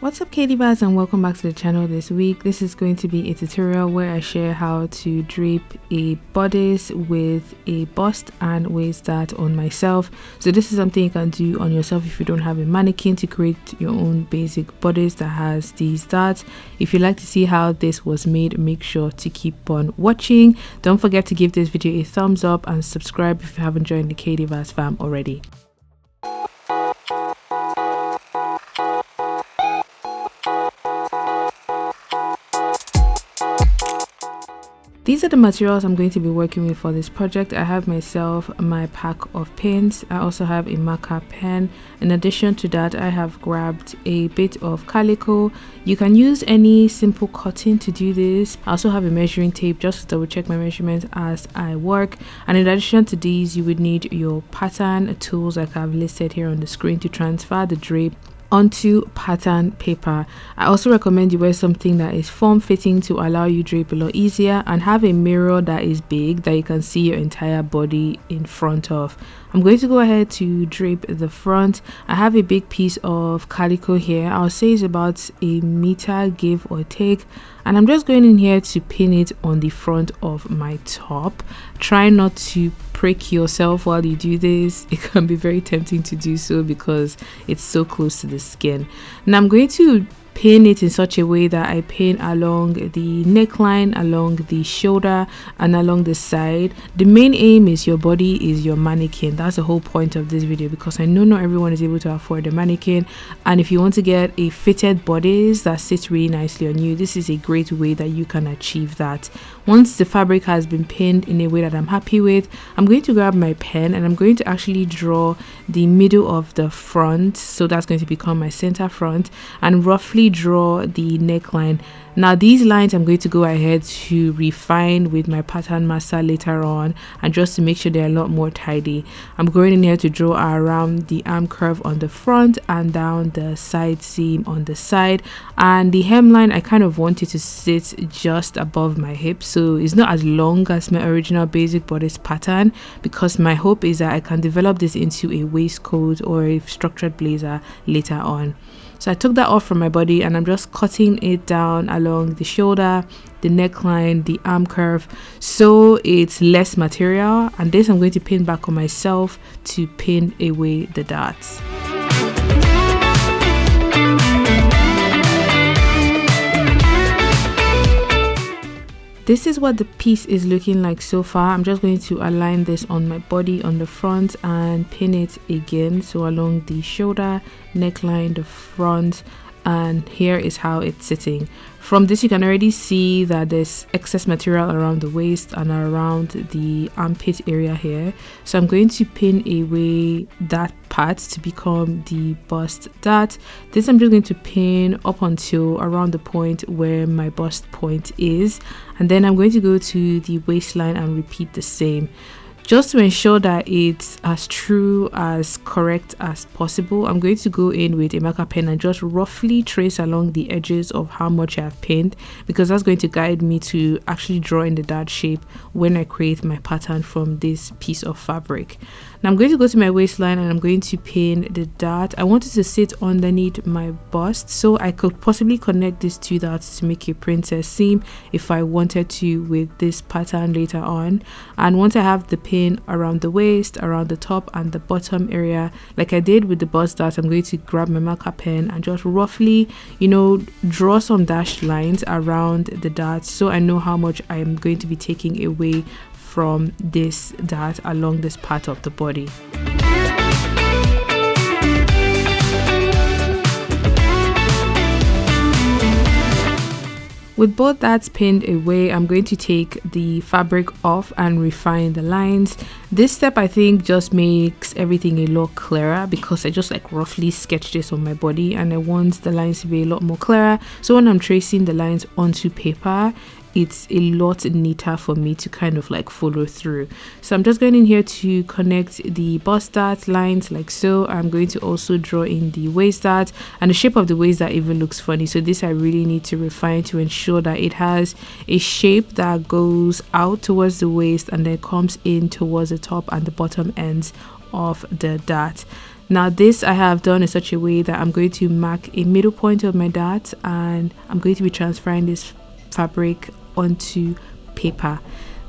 What's up, Katie Baz, and welcome back to the channel. This week this is going to be a tutorial where I share how to drape a bodice with a bust and waist dart on myself. So this is something you can do on yourself if you don't have a mannequin, to create your own basic bodice that has these darts. If you'd like to see how this was made, make sure to keep on watching. Don't forget to give this video a thumbs up and subscribe if you haven't joined the Katie Baz fam already. These are the materials I'm going to be working with for this project. I have myself my pack of pins. I also have a marker pen. In addition to that, I have grabbed a bit of calico. You can use any simple cotton to do this. I also have a measuring tape just to double check my measurements as I work. And in addition to these, you would need your pattern tools like I've listed here on the screen to transfer the drape onto pattern paper. I also recommend you wear something that is form-fitting to allow you drape a lot easier, and have a mirror that is big that you can see your entire body in front of. I'm going to go ahead to drape the front. I have a big piece of calico here. I'll say it's about 1 meter give or take, and I'm just going in here to pin it on the front of my top. Try not to prick yourself while you do this. It can be very tempting to do so because it's so close to the skin. Now I'm going to pin it in such a way that I pin along the neckline, along the shoulder, and along the side. The main aim is your body is your mannequin. That's the whole point of this video, because I know not everyone is able to afford a mannequin, and if you want to get a fitted bodice that sits really nicely on you, this is a great way that you can achieve that. Once the fabric has been pinned in a way that I'm happy with, I'm going to grab my pen and I'm going to actually draw the middle of the front, so that's going to become my center front, and roughly draw the neckline. Now these lines I'm going to go ahead to refine with my pattern master later on, and just to make sure they're a lot more tidy. I'm going in here to draw around the arm curve on the front and down the side seam on the side, and the hemline I kind of want it to sit just above my hips, so it's not as long as my original basic bodice pattern, because my hope is that I can develop this into a waistcoat or a structured blazer later on. So I took that off from my body and I'm just cutting it down along the shoulder, the neckline, the arm curve, so it's less material. And this I'm going to pin back on myself to pin away the darts. This is what the piece is looking like so far. I'm just going to align this on my body on the front and pin it again, so along the shoulder, neckline, the front, and here is how it's sitting. From this you can already see that there's excess material around the waist and around the armpit area here, so I'm going to pin away that part to become the bust dart. This I'm just going to pin up until around the point where my bust point is, and then I'm going to go to the waistline and repeat the same. Just to ensure that it's as true as correct as possible, I'm going to go in with a marker pen and just roughly trace along the edges of how much I've pinned, because that's going to guide me to actually draw in the dart shape when I create my pattern from this piece of fabric. Now I'm going to go to my waistline and I'm going to pin the dart. I want it to sit underneath my bust, so I could possibly connect these two darts to make a princess seam if I wanted to with this pattern later on. And once I have the pin around the waist, around the top and the bottom area, like I did with the bust dart, I'm going to grab my marker pen and just roughly, draw some dashed lines around the darts, so I know how much I am going to be taking away from this dart along this part of the body. With both darts pinned away, I'm going to take the fabric off and refine the lines. This step I think just makes everything a lot clearer, because I just roughly sketched this on my body and I want the lines to be a lot more clearer, so when I'm tracing the lines onto paper, it's a lot neater for me to kind of follow through. So I'm just going in here to connect the bust dart lines like so. I'm going to also draw in the waist dart, and the shape of the waist dart even looks funny, so this I really need to refine to ensure that it has a shape that goes out towards the waist and then comes in towards the top and the bottom ends of the dart. Now this I have done in such a way that I'm going to mark a middle point of my dart, and I'm going to be transferring this fabric onto paper.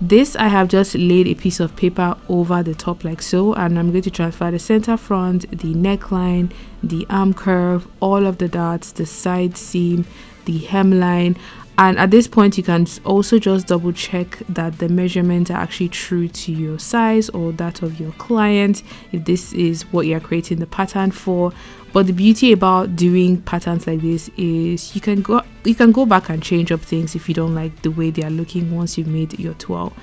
This I have just laid a piece of paper over the top like so, and I'm going to transfer the center front, the neckline, the arm curve, all of the darts, the side seam, the hemline. And at this point you can also just double check that the measurements are actually true to your size or that of your client, if this is what you're creating the pattern for. But the beauty about doing patterns like this is you can go back and change up things if you don't like the way they are looking once you've made your toile.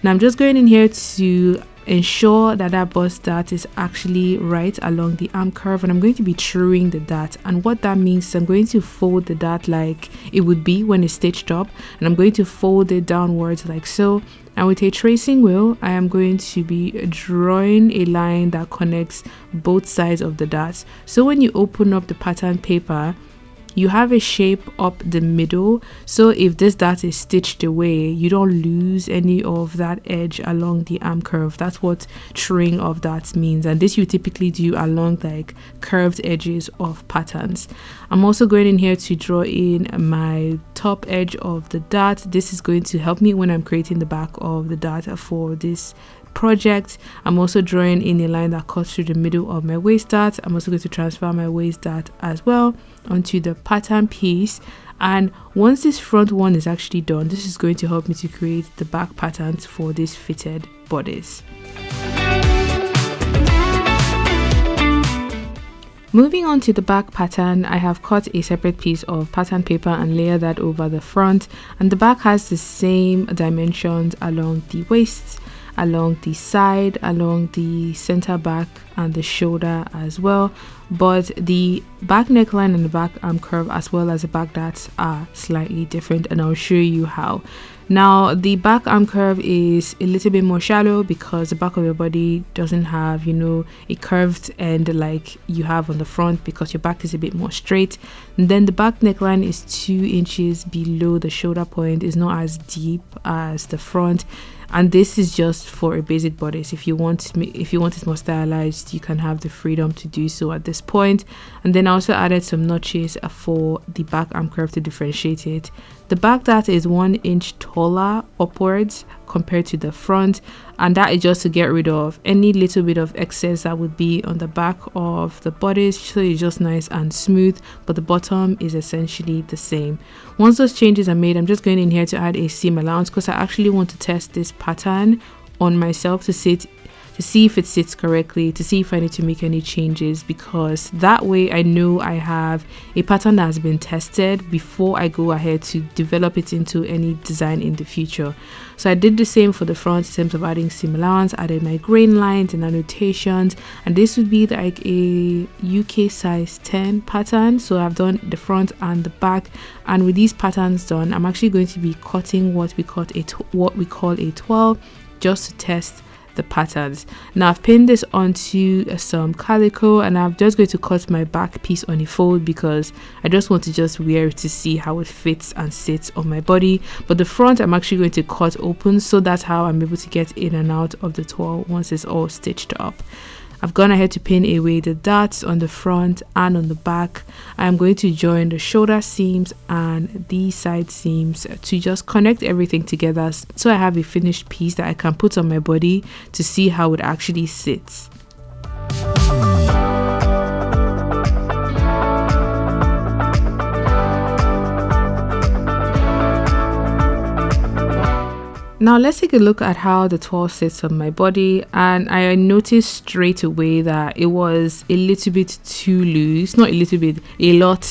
Now I'm just going in here to ensure that that bust dart is actually right along the arm curve, and I'm going to be truing the dart. And what that means is I'm going to fold the dart like it would be when it's stitched up, and I'm going to fold it downwards like so. And with a tracing wheel, I am going to be drawing a line that connects both sides of the darts. So when you open up the pattern paper, you have a shape up the middle, so if this dart is stitched away, you don't lose any of that edge along the arm curve. That's what truing of darts means, and this you typically do along like curved edges of patterns. I'm also going in here to draw in my top edge of the dart. This is going to help me when I'm creating the back of the dart for this project. I'm also drawing in a line that cuts through the middle of my waist dart. I'm also going to transfer my waist dart as well onto the pattern piece, and once this front one is actually done, this is going to help me to create the back patterns for this fitted bodice. Moving on to the back pattern, I have cut a separate piece of pattern paper and layered that over the front, and the back has the same dimensions along the waist, along the side, along the center back and the shoulder as well, but the back neckline and the back arm curve as well as the back darts are slightly different, and I'll show you how. Now the back arm curve is a little bit more shallow because the back of your body doesn't have, you know, a curved end like you have on the front because your back is a bit more straight. And then the back neckline is 2 inches below the shoulder point, is not as deep as the front. And this is just for a basic bodice. If you want it more stylized, you can have the freedom to do so at this point. And then I also added some notches for the back arm curve to differentiate it. The back dart is 1 inch taller upwards compared to the front, and that is just to get rid of any little bit of excess that would be on the back of the bodice, so it's just nice and smooth, but the bottom is essentially the same. Once those changes are made, I'm just going in here to add a seam allowance because I actually want to test this pattern on myself to see if it sits correctly, to see if I need to make any changes, because that way I know I have a pattern that has been tested before I go ahead to develop it into any design in the future. So I did the same for the front in terms of adding seam allowance, added my grain lines and annotations, and this would be like a UK size 10 pattern. So I've done the front and the back, and with these patterns done, I'm actually going to be cutting what we call a toile just to test the patterns. Now I've pinned this onto some calico, and I'm just going to cut my back piece on a fold because I just want to just wear it to see how it fits and sits on my body. But the front I'm actually going to cut open, so that's how I'm able to get in and out of the toile once it's all stitched up. I've gone ahead to pin away the darts on the front and on the back. I'm going to join the shoulder seams and the side seams to just connect everything together, so I have a finished piece that I can put on my body to see how it actually sits. Now let's take a look at how the toile sits on my body, and I noticed straight away that it was a little bit too loose, not a little bit, a lot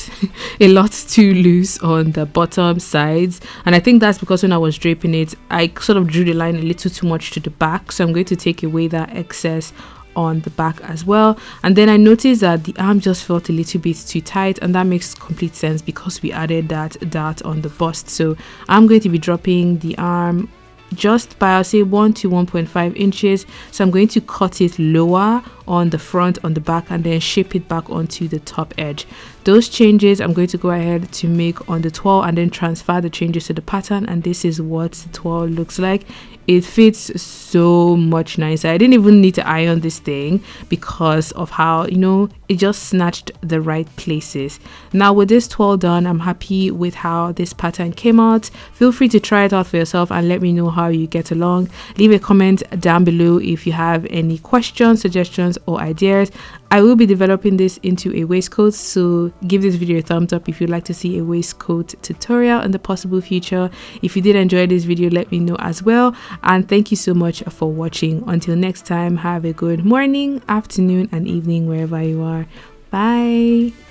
too loose on the bottom sides. And I think that's because when I was draping it, I sort of drew the line a little too much to the back, so I'm going to take away that excess on the back as well. And then I noticed that the arm just felt a little bit too tight, and that makes complete sense because we added that dart on the bust. So I'm going to be dropping the arm just by, I'll say, 1 to 1.5 inches. So I'm going to cut it lower on the front, on the back, and then shape it back onto the top edge. Those changes I'm going to go ahead to make on the toile and then transfer the changes to the pattern, and this is what the toile looks like. It fits so much nicer. I didn't even need to iron this thing because of how, you know, it just snatched the right places. Now with this toile done, I'm happy with how this pattern came out. Feel free to try it out for yourself and let me know how you get along. Leave a comment down below if you have any questions, suggestions, or ideas. I will be developing this into a waistcoat, so give this video a thumbs up if you'd like to see a waistcoat tutorial in the possible future. If you did enjoy this video, let me know as well. And thank you so much for watching. Until next time, have a good morning, afternoon, and evening wherever you are. Bye.